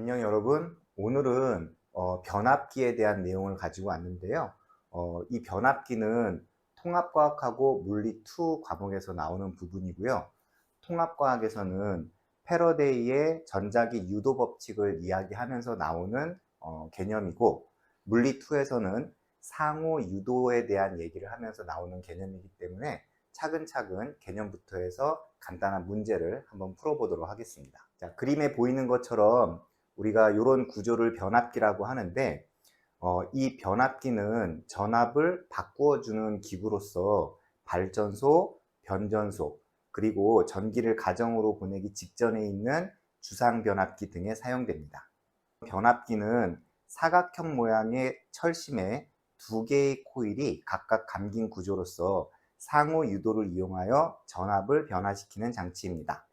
안녕 여러분. 오늘은 변압기에 대한 내용을 가지고 왔는데요. 이 변압기는 통합과학하고 물리 2 과목에서 나오는 부분이고요. 통합과학에서는 패러데이의 전자기 유도 법칙을 이야기하면서 나오는 개념이고, 물리 2에서는 상호 유도에 대한 얘기를 하면서 나오는 개념이기 때문에 차근차근 개념부터 해서 간단한 문제를 한번 풀어보도록 하겠습니다. 자, 그림에 보이는 것처럼 우리가 이런 구조를 변압기라고 하는데, 이 변압기는 전압을 바꾸어주는 기구로서 발전소, 변전소, 그리고 전기를 가정으로 보내기 직전에 있는 주상 변압기 등에 사용됩니다. 변압기는 사각형 모양의 철심에 두 개의 코일이 각각 감긴 구조로서 상호 유도를 이용하여 전압을 변화시키는 장치입니다.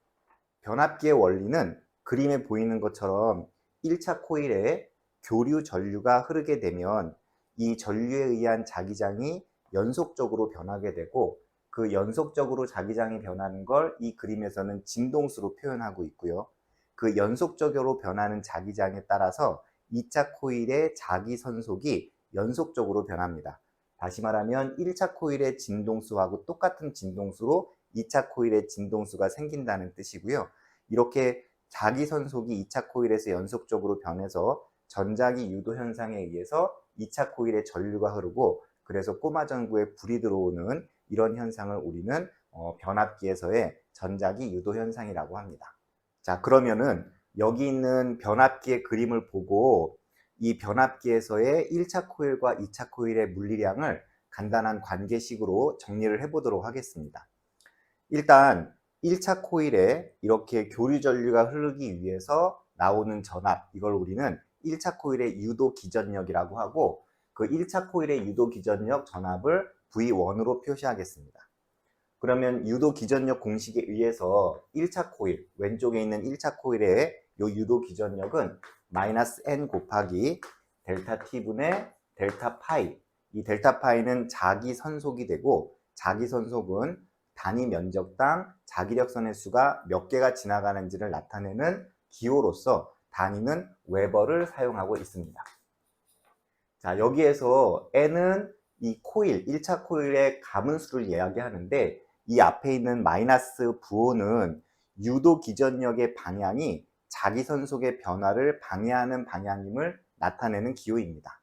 변압기의 원리는 그림에 보이는 것처럼 1차 코일에 교류 전류가 흐르게 되면 이 전류에 의한 자기장이 연속적으로 변하게 되고, 그 연속적으로 자기장이 변하는 걸 이 그림에서는 진동수로 표현하고 있고요. 그 연속적으로 변하는 자기장에 따라서 2차 코일의 자기 선속이 연속적으로 변합니다. 다시 말하면 1차 코일의 진동수하고 똑같은 진동수로 2차 코일의 진동수가 생긴다는 뜻이고요. 이렇게 자기 선속이 2차 코일에서 연속적으로 변해서 전자기 유도 현상에 의해서 2차 코일에 전류가 흐르고, 그래서 꼬마 전구에 불이 들어오는 이런 현상을 우리는 변압기에서의 전자기 유도 현상이라고 합니다. 자, 그러면은 여기 있는 변압기의 그림을 보고 이 변압기에서의 1차 코일과 2차 코일의 물리량을 간단한 관계식으로 정리를 해보도록 하겠습니다. 일단 1차 코일에 이렇게 교류 전류가 흐르기 위해서 나오는 전압, 이걸 우리는 1차 코일의 유도 기전력이라고 하고, 그 1차 코일의 유도 기전력 전압을 V1으로 표시하겠습니다. 그러면 유도 기전력 공식에 의해서 1차 코일, 왼쪽에 있는 1차 코일의 이 유도 기전력은 마이너스 n 곱하기 델타 t분의 델타 파이, 이 델타 파이는 자기 선속이 되고, 자기 선속은 단위 면적당 자기력선의 수가 몇 개가 지나가는지를 나타내는 기호로서 단위는 웨버를 사용하고 있습니다. 자, 여기에서 n은 이 코일, 1차 코일의 가문수를 이야기하는데, 이 앞에 있는 마이너스 부호는 유도 기전력의 방향이 자기 선속의 변화를 방해하는 방향임을 나타내는 기호입니다.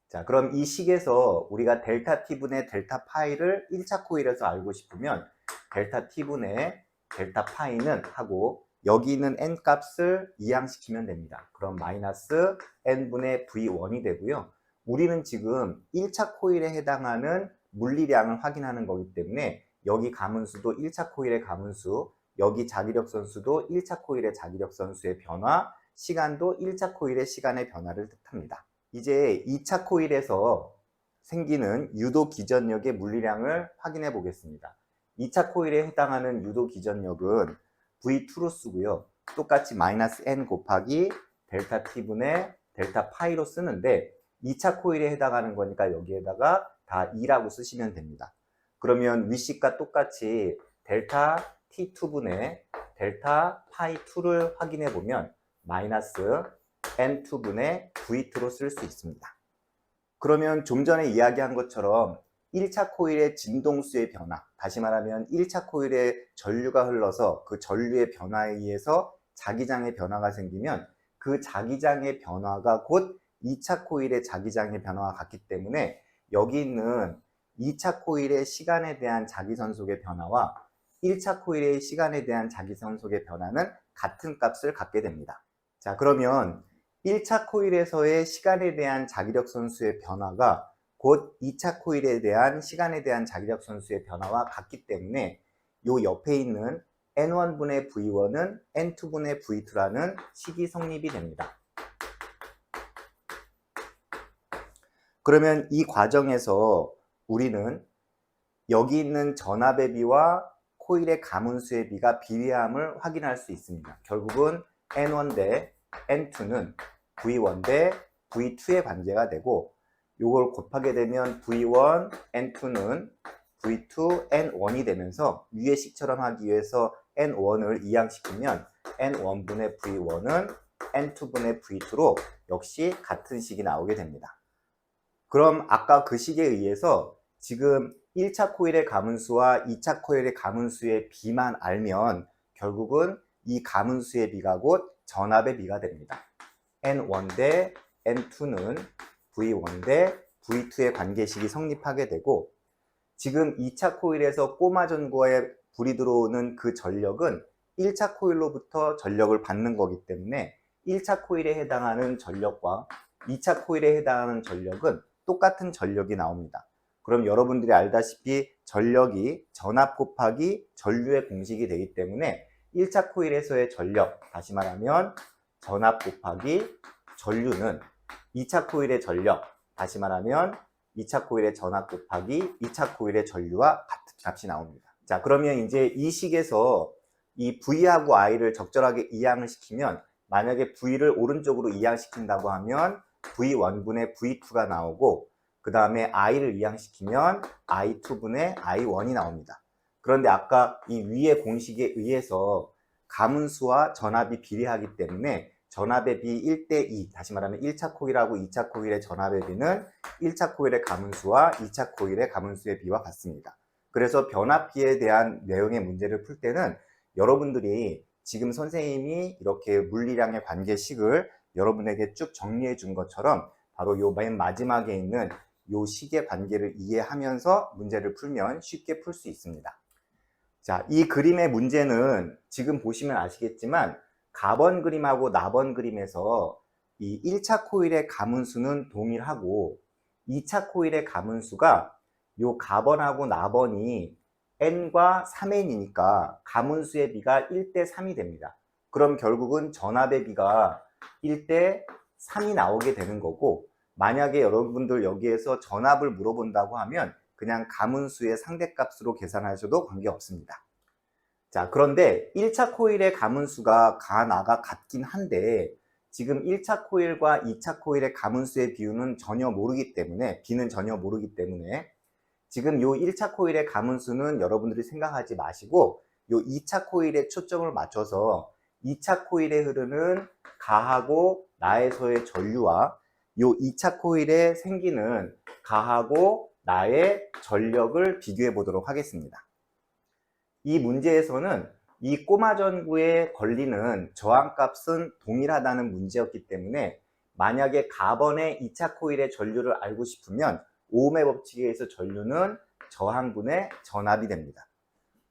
자, 그럼 이 식에서 우리가 델타 t분의 델타 파이를 1차 코일에서 알고 싶으면 델타 t분의 델타 파이는 하고, 여기 있는 n 값을 이항시키면 됩니다. 그럼 마이너스 n분의 v1이 되고요. 우리는 지금 1차 코일에 해당하는 물리량을 확인하는 거기 때문에 여기 가문수도 1차 코일의 가문수, 여기 자기력 선수도 1차 코일의 자기력 선수의 변화, 시간도 1차 코일의 시간의 변화를 뜻합니다. 이제 2차 코일에서 생기는 유도 기전력의 물리량을 확인해 보겠습니다. 2차 코일에 해당하는 유도 기전력은 V2로 쓰고요. 똑같이 마이너스 n 곱하기 델타 t분의 델타 파이로 쓰는데, 2차 코일에 해당하는 거니까 여기에다가 다 2라고 쓰시면 됩니다. 그러면 위식과 똑같이 델타 t2분의 델타 파이 2를 확인해 보면 마이너스 n2분의 v2로 쓸 수 있습니다. 그러면 좀 전에 이야기한 것처럼 1차 코일의 진동수의 변화, 다시 말하면 1차 코일에 전류가 흘러서 그 전류의 변화에 의해서 자기장의 변화가 생기면 그 자기장의 변화가 곧 2차 코일의 자기장의 변화와 같기 때문에 여기 있는 2차 코일의 시간에 대한 자기선속의 변화와 1차 코일의 시간에 대한 자기선속의 변화는 같은 값을 갖게 됩니다. 자, 그러면 1차 코일에서의 시간에 대한 자기력 선수의 변화가 곧 2차 코일에 대한 시간에 대한 자기력 선수의 변화와 같기 때문에 요 옆에 있는 n1분의 v1은 n2분의 v2라는 식이 성립이 됩니다. 그러면 이 과정에서 우리는 여기 있는 전압의 비와 코일의 가문수의 비가 비례함을 확인할 수 있습니다. 결국은 n1 대 n2는 v1 대 v2의 관계가 되고, 이걸 곱하게 되면 v1 n2는 v2 n1이 되면서 위의 식처럼 하기 위해서 n1을 이항시키면 n1분의 v1은 N2분의 V2로 역시 같은 식이 나오게 됩니다. 그럼 아까 그 식에 의해서 지금 1차 코일의 가문수와 2차 코일의 가문수의 비만 알면 결국은 이 가문수의 비가 곧 전압의 비가 됩니다. N1 대 N2는 V1 대 V2의 관계식이 성립하게 되고, 지금 2차 코일에서 꼬마 전구에 불이 들어오는 그 전력은 1차 코일로부터 전력을 받는 거기 때문에 1차 코일에 해당하는 전력과 2차 코일에 해당하는 전력은 똑같은 전력이 나옵니다. 그럼 여러분들이 알다시피 전력이 전압 곱하기 전류의 공식이 되기 때문에 1차 코일에서의 전력, 다시 말하면 전압 곱하기 전류는 2차 코일의 전력, 다시 말하면 2차 코일의 전압 곱하기 2차 코일의 전류와 같은 값이 나옵니다. 자, 그러면 이제 이 식에서 이 V하고 I를 적절하게 이항을 시키면, 만약에 V를 오른쪽으로 이항시킨다고 하면 V1분의 V2가 나오고, 그 다음에 I를 이항시키면 I2분의 I1이 나옵니다. 그런데 아까 이 위의 공식에 의해서 가문수와 전압이 비례하기 때문에 전압의 비 1대2, 다시 말하면 1차 코일하고 2차 코일의 전압의 비는 1차 코일의 가문수와 2차 코일의 가문수의 비와 같습니다. 그래서 변압기에 대한 내용의 문제를 풀 때는 여러분들이 지금 선생님이 이렇게 물리량의 관계식을 여러분에게 쭉 정리해 준 것처럼 바로 요 맨 마지막에 있는 요 식의 관계를 이해하면서 문제를 풀면 쉽게 풀 수 있습니다. 자, 이 그림의 문제는 지금 보시면 아시겠지만 가번 그림하고 나번 그림에서 이 1차 코일의 가문수는 동일하고 2차 코일의 가문수가 요 가번하고 나번이 n과 3n이니까 가문수의 비가 1대 3이 됩니다. 그럼 결국은 전압의 비가 1대 3이 나오게 되는 거고, 만약에 여러분들 여기에서 전압을 물어본다고 하면 그냥 가문수의 상대값으로 계산하셔도 관계없습니다. 자, 그런데 1차 코일의 가문수가 나가 같긴 한데 지금 1차 코일과 2차 코일의 가문수의 비율은 전혀 모르기 때문에, 비는 전혀 모르기 때문에 지금 요 1차 코일의 가문수는 여러분들이 생각하지 마시고 요 2차 코일에 초점을 맞춰서 2차 코일에 흐르는 가하고 나에서의 전류와 요 2차 코일에 생기는 가하고 나의 전력을 비교해 보도록 하겠습니다. 이 문제에서는 이 꼬마 전구에 걸리는 저항값은 동일하다는 문제였기 때문에 만약에 가번의 2차 코일의 전류를 알고 싶으면 오음의 법칙에 의해서 전류는 저항분의 전압이 됩니다.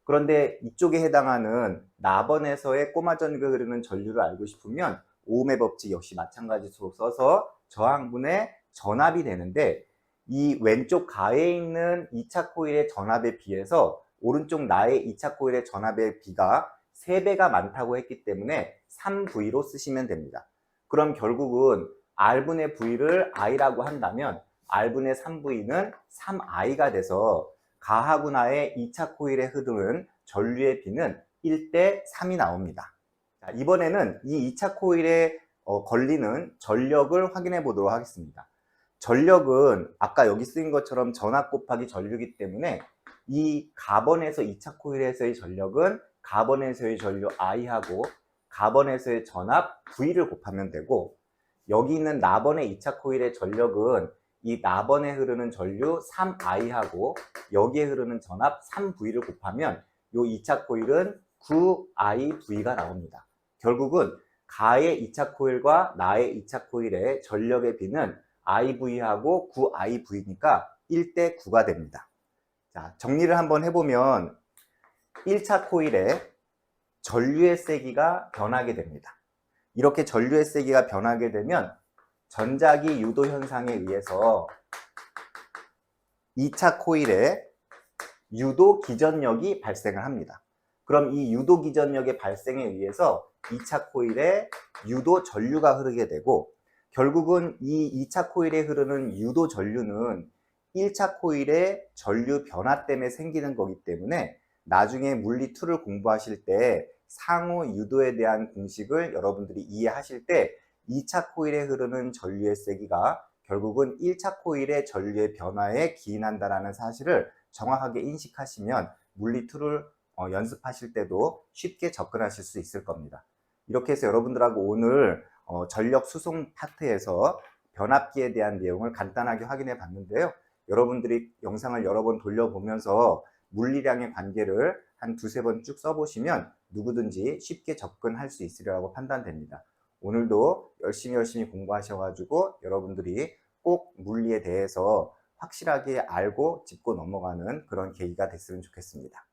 그런데 이쪽에 해당하는 나번에서의 꼬마 전구에 흐르는 전류를 알고 싶으면 오음의 법칙 역시 마찬가지로 써서 저항분의 전압이 되는데, 이 왼쪽 가에 있는 2차 코일의 전압에 비해서 오른쪽 나의 2차 코일의 전압의 비가 3배가 많다고 했기 때문에 3V로 쓰시면 됩니다. 그럼 결국은 R분의 V를 I라고 한다면 R분의 3V는 3I가 돼서 가하고 나의 2차 코일에 흐르는 전류의 비는 1대 3이 나옵니다. 자, 이번에는 이 2차 코일에 걸리는 전력을 확인해 보도록 하겠습니다. 전력은 아까 여기 쓰인 것처럼 전압 곱하기 전류이기 때문에 이 가번에서 2차 코일에서의 전력은 가번에서의 전류 I하고 가번에서의 전압 V를 곱하면 되고, 여기 있는 나번의 2차 코일의 전력은 이 나번에 흐르는 전류 3I하고 여기에 흐르는 전압 3V를 곱하면 요 2차 코일은 9IV가 나옵니다. 결국은 가의 2차 코일과 나의 2차 코일의 전력의 비는 IV하고 9IV니까 1대 9가 됩니다. 자, 정리를 한번 해보면 1차 코일의 전류의 세기가 변하게 됩니다. 이렇게 전류의 세기가 변하게 되면 전자기 유도 현상에 의해서 2차 코일에 유도 기전력이 발생을 합니다. 그럼 이 유도 기전력의 발생에 의해서 2차 코일에 유도 전류가 흐르게 되고, 결국은 이 2차 코일에 흐르는 유도 전류는 1차 코일의 전류 변화 때문에 생기는 거기 때문에 나중에 물리2를 공부하실 때 상호 유도에 대한 공식을 여러분들이 이해하실 때 2차 코일에 흐르는 전류의 세기가 결국은 1차 코일의 전류의 변화에 기인한다는 사실을 정확하게 인식하시면 물리2를 연습하실 때도 쉽게 접근하실 수 있을 겁니다. 이렇게 해서 여러분들하고 오늘 전력 수송 파트에서 변압기에 대한 내용을 간단하게 확인해 봤는데요. 여러분들이 영상을 여러 번 돌려보면서 물리량의 관계를 한 두세 번 쭉 써보시면 누구든지 쉽게 접근할 수 있으리라고 판단됩니다. 오늘도 열심히 공부하셔가지고 여러분들이 꼭 물리에 대해서 확실하게 알고 짚고 넘어가는 그런 계기가 됐으면 좋겠습니다.